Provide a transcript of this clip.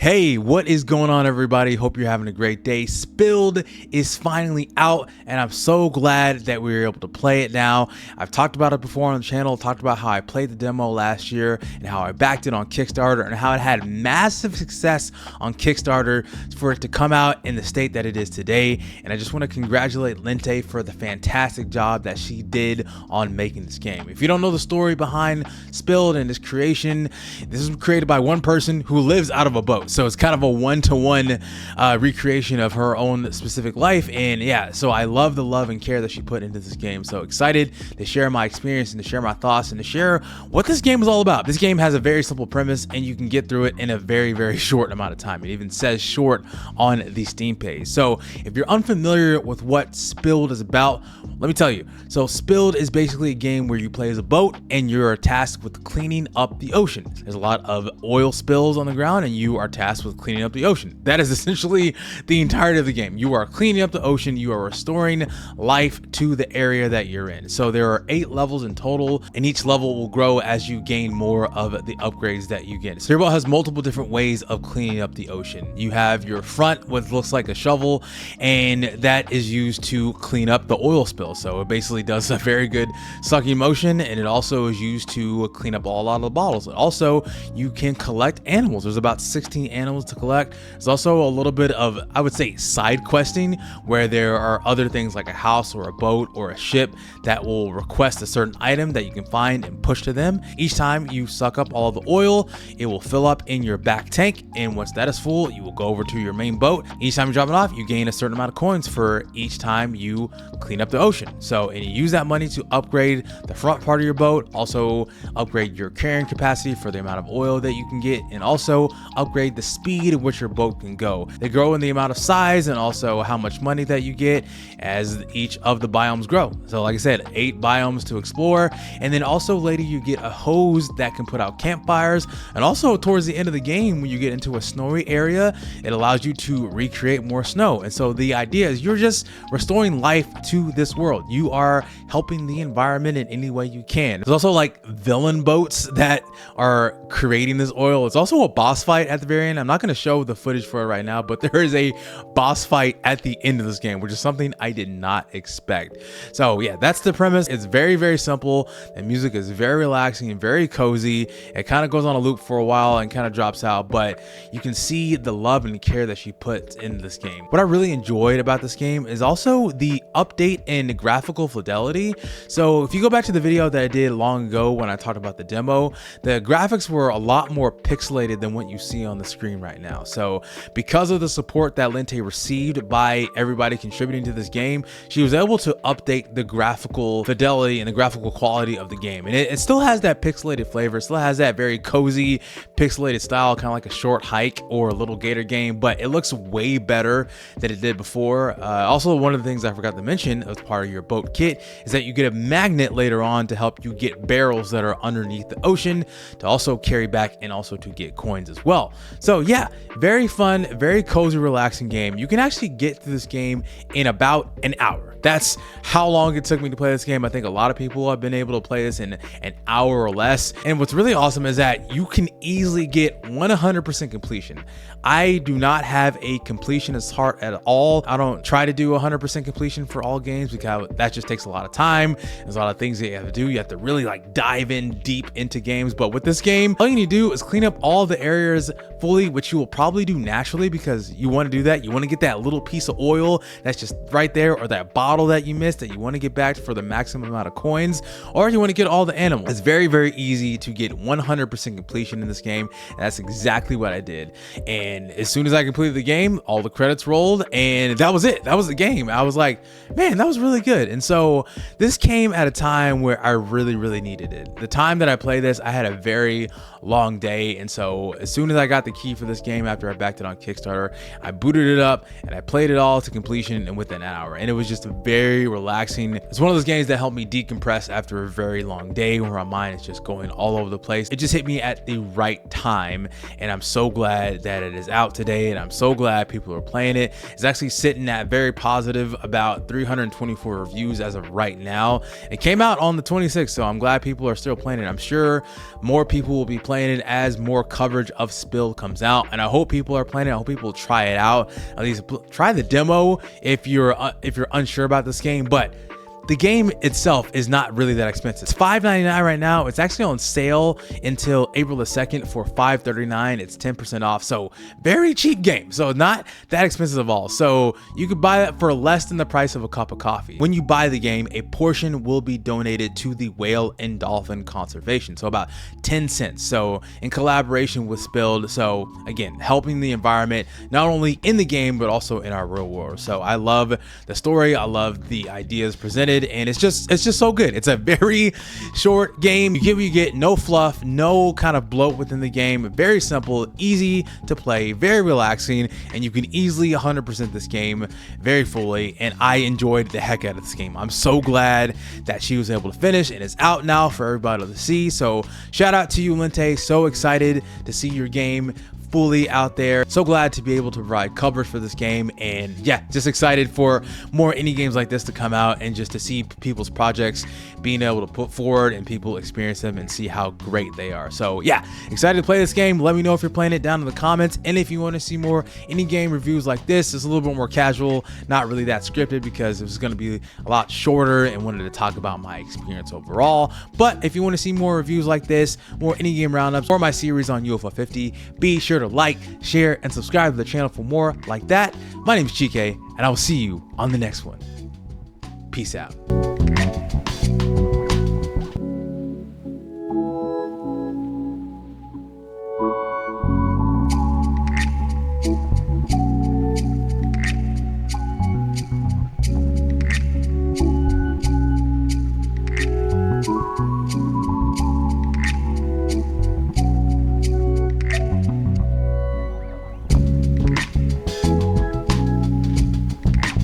Hey, what is going on, everybody? Hope you're having a great day. Spilled is finally out, and I'm so glad that we were able to play it now. I've talked about it before on the channel, talked about how I played the demo last year and how I backed it on Kickstarter and how it had massive success on Kickstarter for it to come out in the state that it is today. And I just want to congratulate Lente for the fantastic job that she did on making this game. If you don't know the story behind Spilled and this creation, this was created by one person who lives out of a boat. So it's kind of a one-to-one recreation of her own specific life. And yeah, so I love the love and care that she put into this game. So excited to share my experience and to share my thoughts and to share what this game is all about. This game has a very simple premise and you can get through it in a very, very short amount of time. It even says short on the Steam page. So if you're unfamiliar with what Spilled is about, let me tell you. So Spilled is basically a game where you play as a boat and you're tasked with cleaning up the ocean. There's a lot of oil spills on the ground and you are tasked with cleaning up the ocean. That is essentially the entirety of the game. You are cleaning up the ocean. You are restoring life to the area that you're in. So there are 8 levels in total, and each level will grow as you gain more of the upgrades that you get. So your boat has multiple different ways of cleaning up the ocean. You have your front, what looks like a shovel, and that is used to clean up the oil spill. So it basically does a very good sucking motion, and it also is used to clean up a lot of the bottles. Also, you can collect animals. There's about 16 animals to collect. There's also a little bit of, I would say, side questing, where there are other things like a house or a boat or a ship that will request a certain item that you can find and push to them. Each time you suck up all of the oil, it will fill up in your back tank, and once that is full, you will go over to your main boat. Each time you drop it off, you gain a certain amount of coins for each time you clean up the ocean. So, and you use that money to upgrade the front part of your boat, also upgrade your carrying capacity for the amount of oil that you can get, and also upgrade the speed at which your boat can go. They grow in the amount of size and also how much money that you get as each of the biomes grow. So like I said, 8 biomes to explore, and then also later you get a hose that can put out campfires, and also towards the end of the game when you get into a snowy area, it allows you to recreate more snow. And so the idea is you're just restoring life to this world. You are helping the environment in any way you can. There's also like villain boats that are creating this oil. It's also a boss fight at the very end. I'm not going to show the footage for it right now, but there is a boss fight at the end of this game, which is something I did not expect. So yeah, that's the premise. It's very, very simple. The music is very relaxing and very cozy. It kind of goes on a loop for a while and kind of drops out, but you can see the love and care that she puts in this game. What I really enjoyed about this game is also the update in graphical fidelity. So if you go back to the video that I did long ago when I talked about the demo, the graphics were a lot more pixelated than what you see on the screen right now. So because of the support that Lente received by everybody contributing to this game, she was able to update the graphical fidelity and the graphical quality of the game. And it still has that pixelated flavor, still has that very cozy pixelated style, kind of like a Short Hike or a Little Gator game, but it looks way better than it did before. Also, one of the things I forgot to mention as part of your boat kit is that you get a magnet later on to help you get barrels that are underneath the ocean to also carry back and also to get coins as well. So yeah, very fun, very cozy, relaxing game. You can actually get through this game in about an hour. That's how long it took me to play this game. I think a lot of people have been able to play this in an hour or less. And what's really awesome is that you can easily get 100% completion. I do not have a completionist heart at all. I don't try to do 100% completion for all games because that just takes a lot of time. There's a lot of things that you have to do. You have to really like dive in deep into games. But with this game, all you need to do is clean up all the areas fully, which you will probably do naturally because you want to do that. You want to get that little piece of oil that's just right there, or that bottle that you missed that you want to get back for the maximum amount of coins, or you want to get all the animals. It's very, very easy to get 100% completion in this game. And that's exactly what I did. And as soon as I completed the game, all the credits rolled and that was it. That was the game. I was like, man, that was really good. And so this came at a time where I really, really needed it. The time that I played this, I had a very long day. And so as soon as I got the key for this game after I backed it on Kickstarter, I booted it up and I played it all to completion and within an hour. And it was just very relaxing. It's one of those games that helped me decompress after a very long day where my mind is just going all over the place. It just hit me at the right time. And I'm so glad that it is out today. And I'm so glad people are playing it. It's actually sitting at very positive, about 324 reviews as of right now. It came out on the 26th, so I'm glad people are still playing it. I'm sure more people will be playing it as more coverage of Spill comes comes out, and I hope people are playing it. I hope people try it out. At least try the demo if you're unsure about this game. But the game itself is not really that expensive. It's $5.99 right now. It's actually on sale until April the 2nd for $5.39. It's 10% off. So very cheap game. So not that expensive at all. So you could buy that for less than the price of a cup of coffee. When you buy the game, a portion will be donated to the whale and dolphin conservation. So about 10 cents. So in collaboration with Spilled. So again, helping the environment, not only in the game, but also in our real world. So I love the story. I love the ideas presented. And it's just so good. It's a very short game. You get what you get, no fluff, no kind of bloat within the game. Very simple, easy to play, very relaxing, and you can easily 100% this game very fully. And I enjoyed the heck out of this game. I'm so glad that she was able to finish, and it's out now for everybody to see. So shout out to you, Lente. So excited to see your game fully out there. So glad to be able to provide coverage for this game, and yeah, just excited for more indie games like this to come out, and just to see people's projects being able to put forward and people experience them and see how great they are. So yeah, excited to play this game. Let me know if you're playing it down in the comments, and if you want to see more indie game reviews like this, it's a little bit more casual, not really that scripted, because it was going to be a lot shorter and wanted to talk about my experience overall. But if you want to see more reviews like this, more indie game roundups, or my series on UFO 50, be sure to like, share, and subscribe to the channel for more like that. My name is GK, and I will see you on the next one. Peace out.